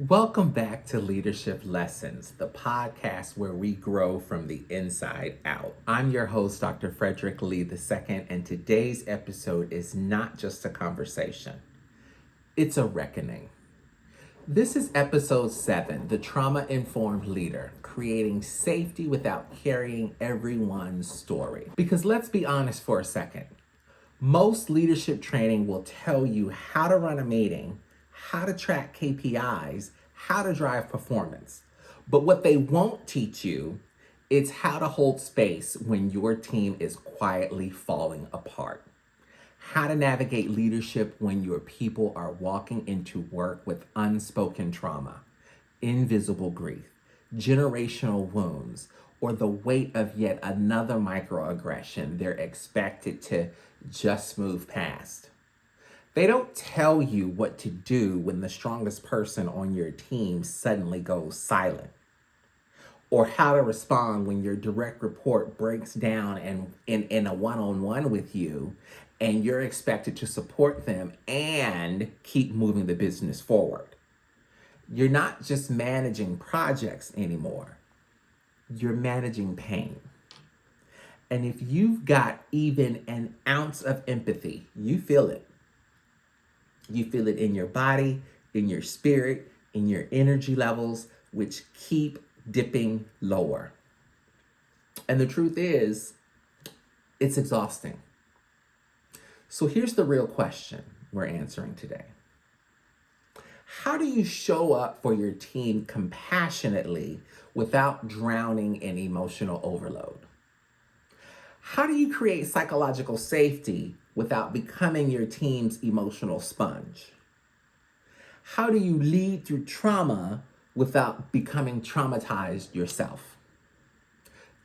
Welcome back to Leadership Lessons, the podcast where we grow from the inside out. I'm your host, Dr. Fredrick D, and today's episode is not just a conversation, it's a reckoning. This is episode 7, The Trauma-Informed Leader, Creating Safety Without Carrying Everyone's Story. Because let's be honest for a second. Most leadership training will tell you how to run a meeting, how to track KPIs, how to drive performance. But what they won't teach you is how to hold space when your team is quietly falling apart. How to navigate leadership when your people are walking into work with unspoken trauma, invisible grief, generational wounds, or the weight of yet another microaggression they're expected to just move past. They don't tell you what to do when the strongest person on your team suddenly goes silent, or how to respond when your direct report breaks down and in a one-on-one with you, and you're expected to support them and keep moving the business forward. You're not just managing projects anymore. You're managing pain. And if you've got even an ounce of empathy, you feel it. You feel it in your body, in your spirit, in your energy levels, which keep dipping lower. And the truth is, it's exhausting. So here's the real question we're answering today. How do you show up for your team compassionately without drowning in emotional overload? How do you create psychological safety without becoming your team's emotional sponge? How do you lead through trauma without becoming traumatized yourself?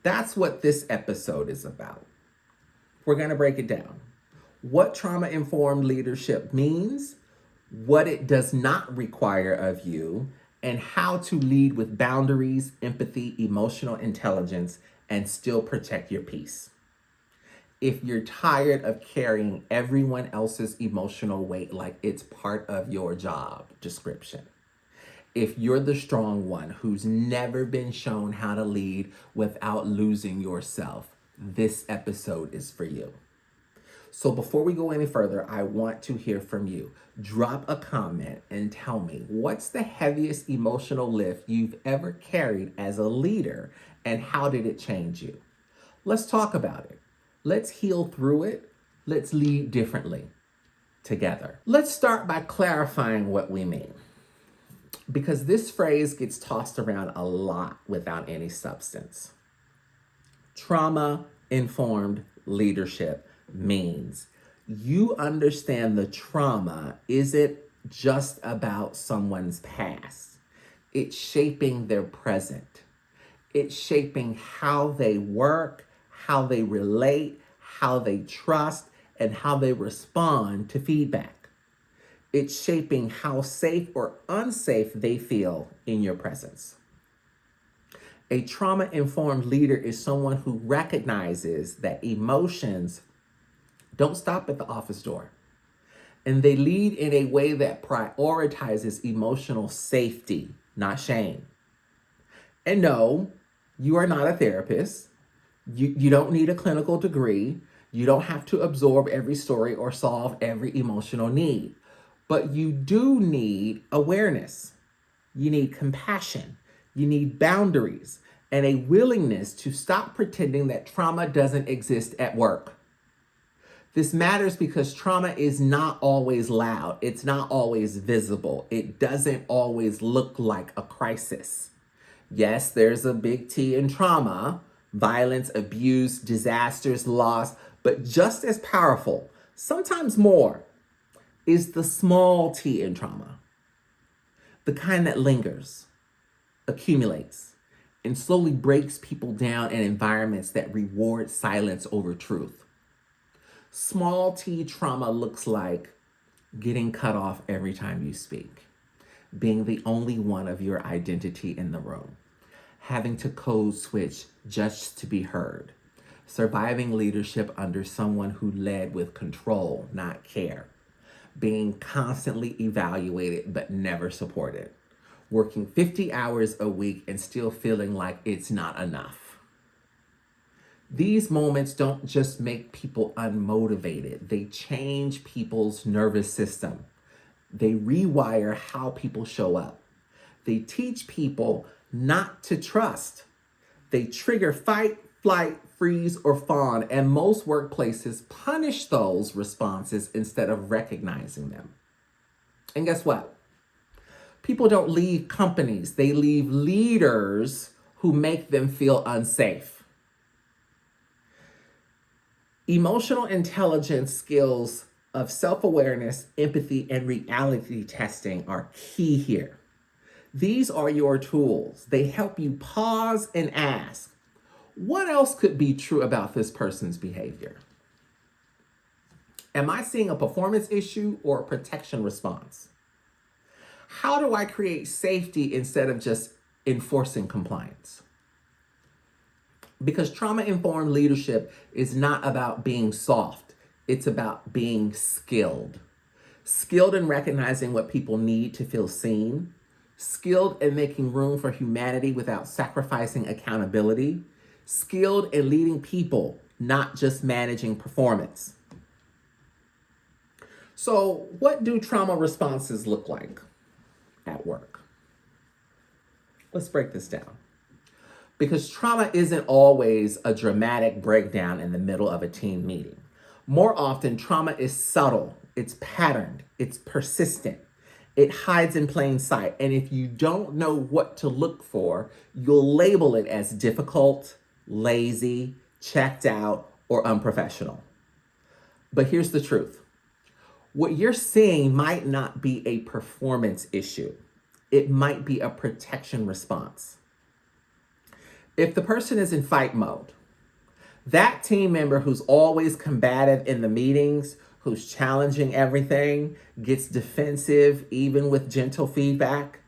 That's what this episode is about. We're going to break it down. What trauma-informed leadership means, what it does not require of you, and how to lead with boundaries, empathy, emotional intelligence, and still protect your peace. If you're tired of carrying everyone else's emotional weight like it's part of your job description, if you're the strong one who's never been shown how to lead without losing yourself, this episode is for you. So before we go any further, I want to hear from you. Drop a comment and tell me, what's the heaviest emotional lift you've ever carried as a leader, and how did it change you? Let's talk about it. Let's heal through it. Let's lead differently together. Let's start by clarifying what we mean, because this phrase gets tossed around a lot without any substance. Trauma-informed leadership means you understand the trauma isn't just about someone's past. It's shaping their present. It's shaping how they work, how they relate, how they trust, and how they respond to feedback. It's shaping how safe or unsafe they feel in your presence. A trauma-informed leader is someone who recognizes that emotions don't stop at the office door, and they lead in a way that prioritizes emotional safety, not shame. And no, you are not a therapist. You don't need a clinical degree. You don't have to absorb every story or solve every emotional need. But you do need awareness. You need compassion. You need boundaries and a willingness to stop pretending that trauma doesn't exist at work. This matters because trauma is not always loud. It's not always visible. It doesn't always look like a crisis. Yes, there's a big T in trauma: violence, abuse, disasters, loss, but just as powerful, sometimes more, is the small T in trauma. The kind that lingers, accumulates, and slowly breaks people down in environments that reward silence over truth. Small T trauma looks like getting cut off every time you speak, being the only one of your identity in the room, having to code switch just to be heard, surviving leadership under someone who led with control, not care, being constantly evaluated but never supported, working 50 hours a week and still feeling like it's not enough. These moments don't just make people unmotivated, they change people's nervous system. They rewire how people show up. They teach people not to trust. They trigger fight, flight, freeze, or fawn, and most workplaces punish those responses instead of recognizing them. And guess what? People don't leave companies, they leave leaders who make them feel unsafe. Emotional intelligence skills of self-awareness, empathy, and reality testing are key here. These are your tools. They help you pause and ask, what else could be true about this person's behavior? Am I seeing a performance issue or a protection response? How do I create safety instead of just enforcing compliance? Because trauma-informed leadership is not about being soft. It's about being skilled. Skilled in recognizing what people need to feel seen. Skilled in making room for humanity without sacrificing accountability. Skilled in leading people, not just managing performance. So, what do trauma responses look like at work? Let's break this down. Because trauma isn't always a dramatic breakdown in the middle of a team meeting. More often, trauma is subtle, it's patterned, it's persistent. It hides in plain sight. And if you don't know what to look for, you'll label it as difficult, lazy, checked out, or unprofessional. But here's the truth. What you're seeing might not be a performance issue. It might be a protection response. If the person is in fight mode, that team member who's always combative in the meetings, who's challenging everything, gets defensive even with gentle feedback,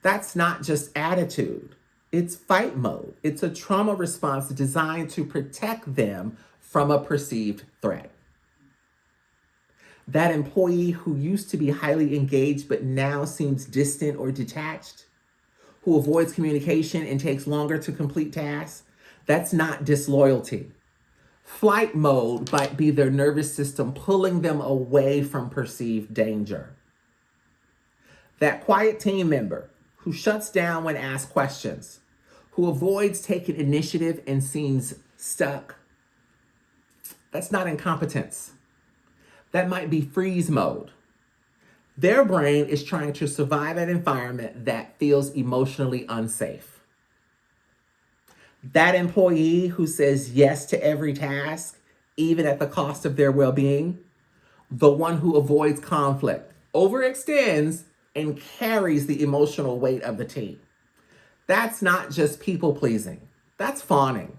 that's not just attitude. It's fight mode. It's a trauma response designed to protect them from a perceived threat. That employee who used to be highly engaged but now seems distant or detached, who avoids communication and takes longer to complete tasks, that's not disloyalty. Flight mode might be their nervous system pulling them away from perceived danger. That quiet team member who shuts down when asked questions, who avoids taking initiative and seems stuck, that's not incompetence. That might be freeze mode. Their brain is trying to survive an environment that feels emotionally unsafe. That employee who says yes to every task, even at the cost of their well-being, the one who avoids conflict, overextends, and carries the emotional weight of the team. That's not just people-pleasing. That's fawning.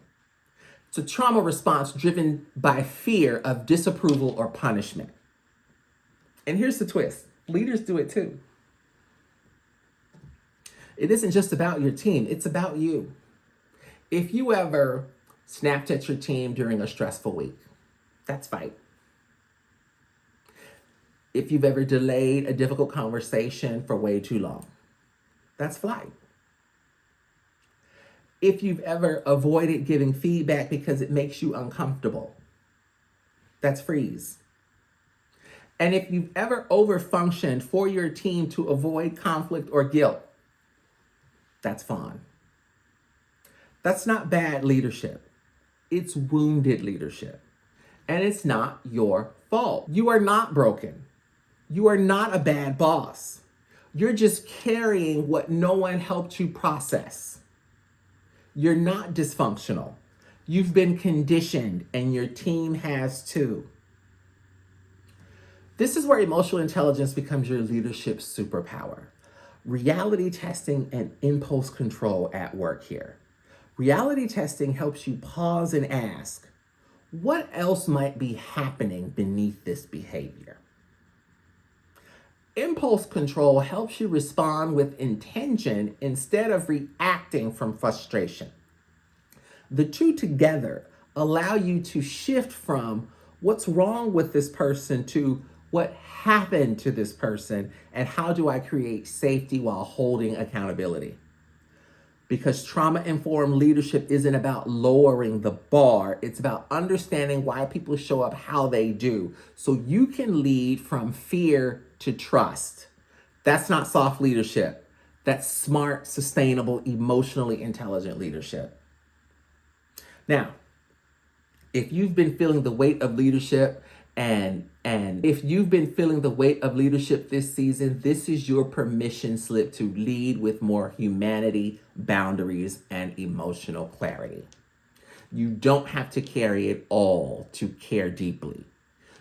It's a trauma response driven by fear of disapproval or punishment. And here's the twist. Leaders do it too. It isn't just about your team, it's about you. If you ever snapped at your team during a stressful week, that's fight. If you've ever delayed a difficult conversation for way too long, that's flight. If you've ever avoided giving feedback because it makes you uncomfortable, that's freeze. And if you've ever overfunctioned for your team to avoid conflict or guilt, that's fawn. That's not bad leadership. It's wounded leadership. And it's not your fault. You are not broken. You are not a bad boss. You're just carrying what no one helped you process. You're not dysfunctional. You've been conditioned, and your team has too. This is where emotional intelligence becomes your leadership superpower. Reality testing and impulse control at work here. Reality testing helps you pause and ask, what else might be happening beneath this behavior? Impulse control helps you respond with intention instead of reacting from frustration. The two together allow you to shift from what's wrong with this person to What happened to this person? And how do I create safety while holding accountability? Because trauma-informed leadership isn't about lowering the bar. It's about understanding why people show up how they do. So you can lead from fear to trust. That's not soft leadership. That's smart, sustainable, emotionally intelligent leadership. Now, if you've been feeling the weight of leadership and if you've been feeling the weight of leadership this season, this is your permission slip to lead with more humanity, boundaries, and emotional clarity. You don't have to carry it all to care deeply.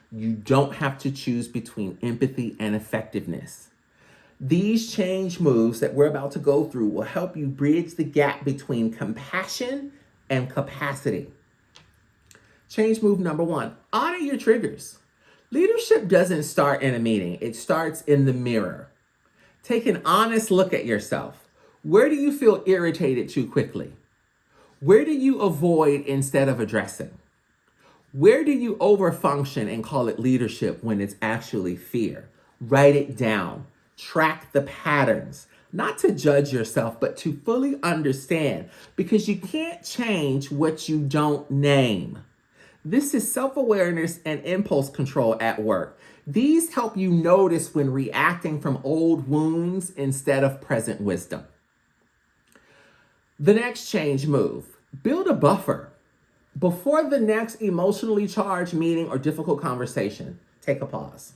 You don't have to choose between empathy and effectiveness. These change moves that we're about to go through will help you bridge the gap between compassion and capacity. Change move number 1, honor your triggers. Leadership doesn't start in a meeting. It starts in the mirror. Take an honest look at yourself. Where do you feel irritated too quickly? Where do you avoid instead of addressing? Where do you overfunction and call it leadership when it's actually fear? Write it down. Track the patterns. Not to judge yourself, but to fully understand, because you can't change what you don't name. This is self-awareness and impulse control at work. These help you notice when reacting from old wounds instead of present wisdom. The next change move, build a buffer. Before the next emotionally charged meeting or difficult conversation, take a pause.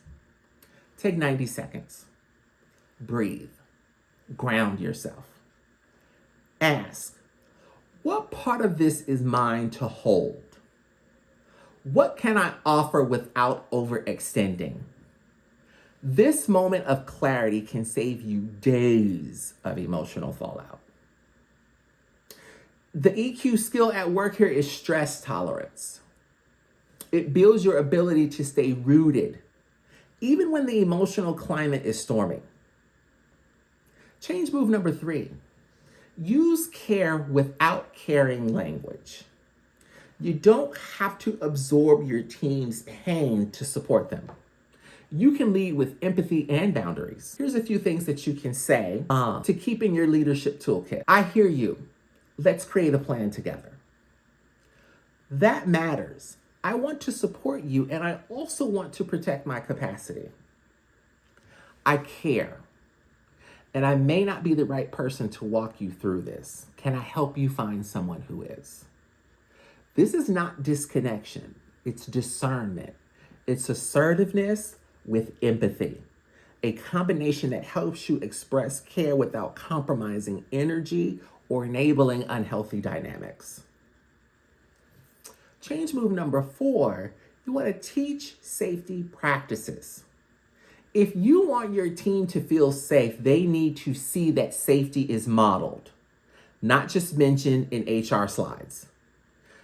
Take 90 seconds. Breathe. Ground yourself. Ask, what part of this is mine to hold? What can I offer without overextending? This moment of clarity can save you days of emotional fallout. The EQ skill at work here is stress tolerance. It builds your ability to stay rooted, even when the emotional climate is storming. Change move number 3, use care without caring language. You don't have to absorb your team's pain to support them. You can lead with empathy and boundaries. Here's a few things that you can say to keep in your leadership toolkit. I hear you. Let's create a plan together. That matters. I want to support you, and I also want to protect my capacity. I care, and I may not be the right person to walk you through this. Can I help you find someone who is? This is not disconnection. It's discernment. It's assertiveness with empathy, a combination that helps you express care without compromising energy or enabling unhealthy dynamics. Change move number 4, you want to teach safety practices. If you want your team to feel safe, they need to see that safety is modeled, not just mentioned in HR slides.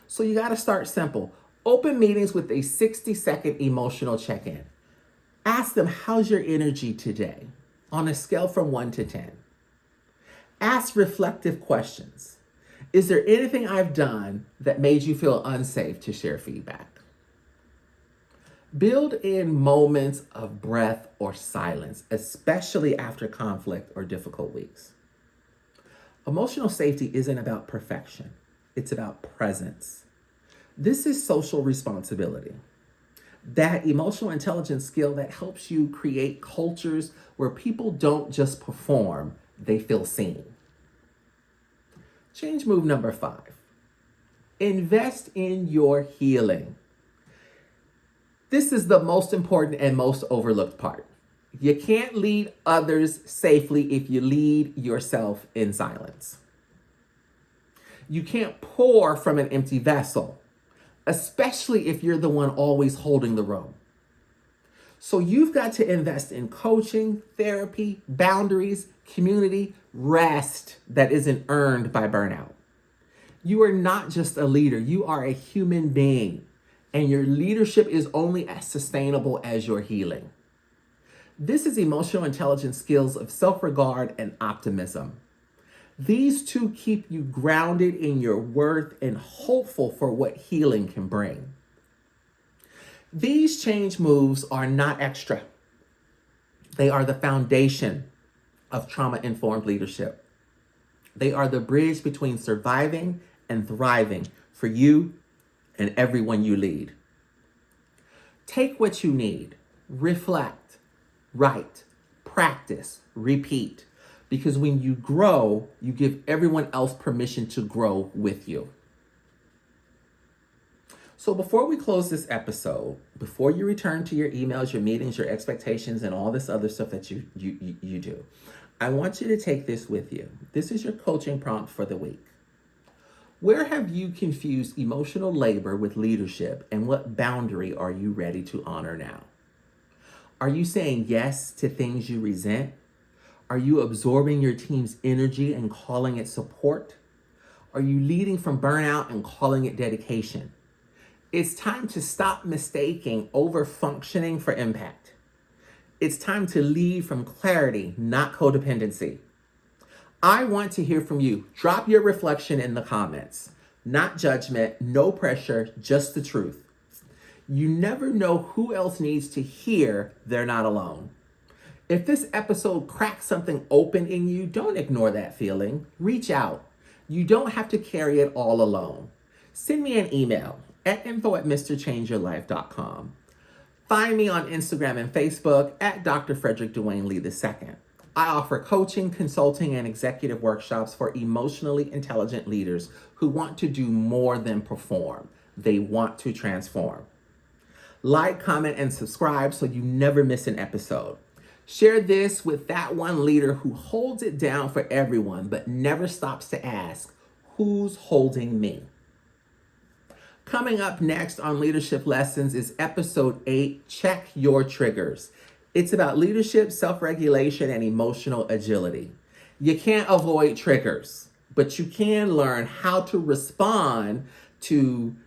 So you got to start simple. Open meetings with a 60-second emotional check-in. Ask them, how's your energy today on a scale from 1 to 10? Ask reflective questions. Is there anything I've done that made you feel unsafe to share feedback? Build in moments of breath or silence, especially after conflict or difficult weeks. Emotional safety isn't about perfection. It's about presence. This is social responsibility. That emotional intelligence skill that helps you create cultures where people don't just perform, they feel seen. Change move number 5. Invest in your healing. This is the most important and most overlooked part. You can't lead others safely if you lead yourself in silence. You can't pour from an empty vessel, especially if you're the one always holding the room. So you've got to invest in coaching, therapy, boundaries, community, rest that isn't earned by burnout. You are not just a leader, you are a human being, and your leadership is only as sustainable as your healing. This is emotional intelligence skills of self-regard and optimism. These two keep you grounded in your worth and hopeful for what healing can bring. These change moves are not extra. They are the foundation of trauma-informed leadership. They are the bridge between surviving and thriving for you and everyone you lead. Take what you need, reflect, write, practice, repeat. Because when you grow, you give everyone else permission to grow with you. So before we close this episode, before you return to your emails, your meetings, your expectations, and all this other stuff that you do, I want you to take this with you. This is your coaching prompt for the week. Where have you confused emotional labor with leadership, and what boundary are you ready to honor now? Are you saying yes to things you resent? Are you absorbing your team's energy and calling it support? Are you leading from burnout and calling it dedication? It's time to stop mistaking over-functioning for impact. It's time to lead from clarity, not codependency. I want to hear from you. Drop your reflection in the comments. Not judgment, no pressure, just the truth. You never know who else needs to hear they're not alone. If this episode cracks something open in you, don't ignore that feeling. Reach out. You don't have to carry it all alone. Send me an email at info@mrchangeyourlife.com. Find me on Instagram and Facebook at Dr. Fredrick D II. I offer coaching, consulting, and executive workshops for emotionally intelligent leaders who want to do more than perform. They want to transform. Like, comment, and subscribe so you never miss an episode. Share this with that one leader who holds it down for everyone but never stops to ask, who's holding me? Coming up next on Leadership Lessons is episode 8, Check Your Triggers. It's about leadership, self-regulation, and emotional agility. You can't avoid triggers, but you can learn how to respond to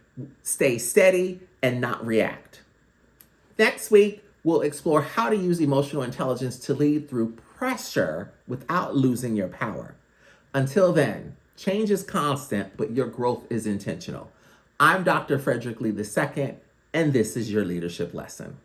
stay steady and not react. Next week, we'll explore how to use emotional intelligence to lead through pressure without losing your power. Until then, change is constant, but your growth is intentional. I'm Dr. Fredrick Lee II, and this is your leadership lesson.